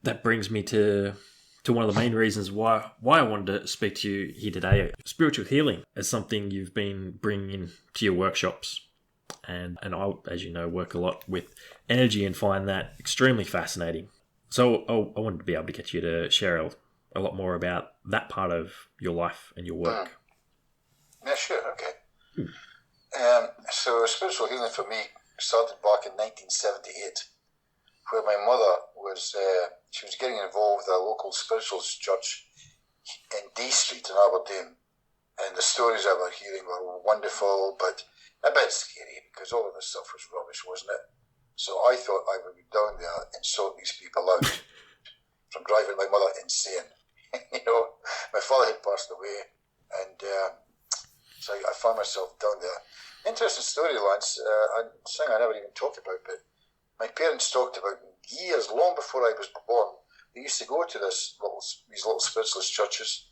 that brings me to one of the main reasons why I wanted to speak to you here today. Spiritual healing is something you've been bringing in to your workshops. And I, as you know, work a lot with energy and find that extremely fascinating. So I wanted to be able to get you to share a lot more about that part of your life and your work. Yeah, sure, okay. So spiritual healing for me started back in 1978, where my mother was, she was getting involved with a local spiritualist church in D Street in Aberdeen. And the stories I was hearing were wonderful, but a bit scary, because all of this stuff was rubbish, wasn't it? So I thought I would be down there and sort these people out from driving my mother insane. My father had passed away, and so I found myself down there. Interesting story, Lance, something I never even talked about, but my parents talked about years, long before I was born. They used to go to these little spiritualist churches,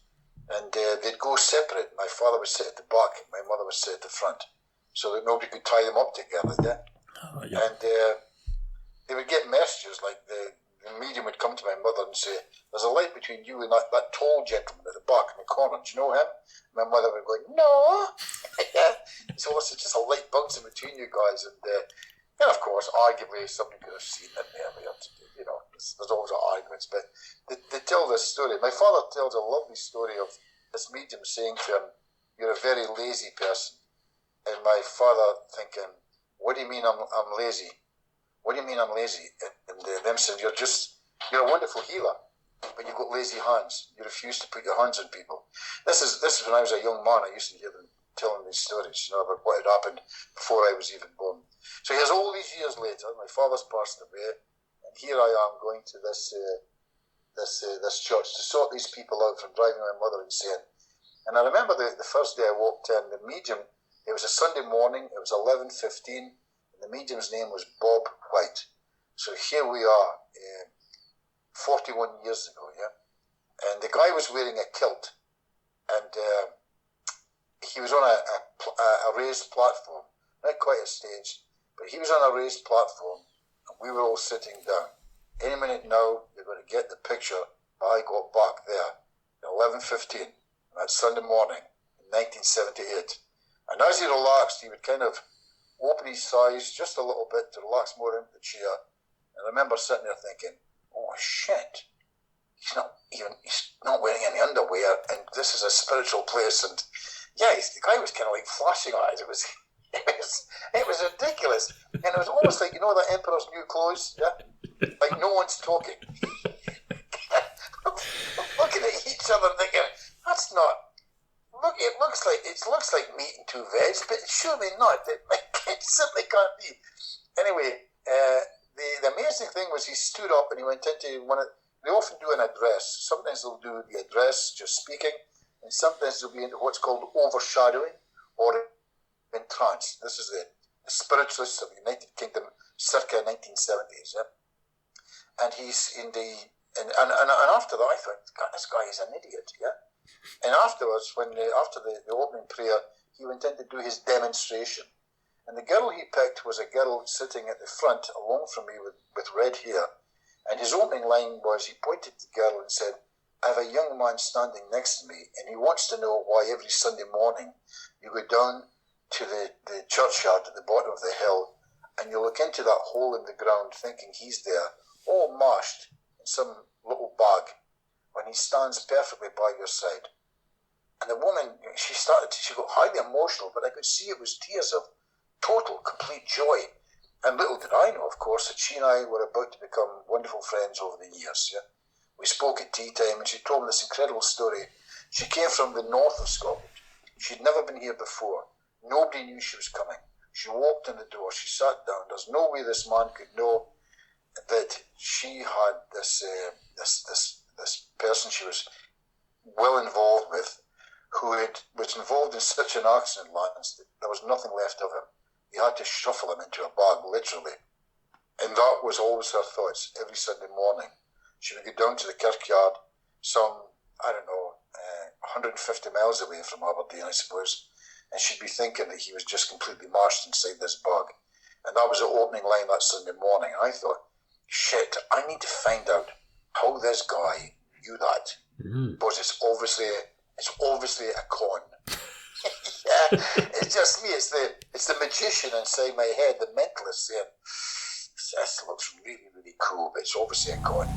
and they'd go separate. My father would sit at the back, my mother would sit at the front, so that nobody could tie them up together, yeah? Yeah. And they would get messages, like the medium would come to my mother and say, there's a light between you and that tall gentleman at the back in the corner, do you know him? My mother would go, no. So it's just a light bouncing between you guys, and of course, arguably, somebody could have seen it there. There's always arguments, but they tell this story. My father tells a lovely story of this medium saying to him, you're a very lazy person. And my father thinking, what do you mean I'm lazy? What do you mean I'm lazy? And them saying, you're a wonderful healer, but you've got lazy hands. You refuse to put your hands on people. This is when I was a young man. I used to hear them telling these stories, about what had happened before I was even born. So here's all these years later, my father's passed away, and here I am going to this church to sort these people out from driving my mother insane. And I remember the first day I walked in, the medium, it was a Sunday morning, it was 11:15, and the medium's name was Bob White. So here we are, 41 years ago, yeah? And the guy was wearing a kilt, and he was on a raised platform, not quite a stage, but he was on a raised platform, and we were all sitting down. Any minute now, you're going to get the picture I got back there at 11:15, that Sunday morning in 1978. And as he relaxed, he would kind of open his thighs just a little bit to relax more into the chair. And I remember sitting there thinking, oh shit, he's not wearing any underwear, and this is a spiritual place. And yeah, the guy was kind of like flashing eyes. It was ridiculous, and it was almost like that Emperor's New Clothes, yeah, like no one's talking, looking at each other, thinking that's not. Look, it looks like meat and two veg, but surely not. It simply can't be. Anyway, the amazing thing was he stood up and he went into one of. They often do an address. Sometimes they'll do the address, just speaking, and sometimes they'll be into what's called overshadowing or in trance. This is the spiritualists of the United Kingdom, circa 1970s. Yeah? And he's in the and after that, I thought, God, this guy is an idiot. Yeah. And afterwards, after the opening prayer, he went in to do his demonstration. And the girl he picked was a girl sitting at the front, along from me with red hair. And his opening line was, he pointed to the girl and said, I have a young man standing next to me, and he wants to know why every Sunday morning you go down to the churchyard at the bottom of the hill, and you look into that hole in the ground thinking he's there, all mashed in some little bag, when he stands perfectly by your side. And the woman, she got highly emotional, but I could see it was tears of total, complete joy. And little did I know, of course, that she and I were about to become wonderful friends over the years. Yeah? We spoke at tea time, and she told me this incredible story. She came from the north of Scotland. She'd never been here before. Nobody knew she was coming. She walked in the door. She sat down. There's no way this man could know that she had this person she was well involved with, who was involved in such an accident, Lance, that there was nothing left of him. You had to shuffle him into a bag, literally. And that was always her thoughts every Sunday morning. She would go down to the kirkyard, some, 150 miles away from Aberdeen, I suppose, and she'd be thinking that he was just completely mashed inside this bag. And that was the opening line that Sunday morning. And I thought, shit, I need to find out how this guy, you that. But it's obviously a con. Yeah, it's just me. It's the magician inside my head, the mentalist saying, "This looks really, really cool, but it's obviously a con."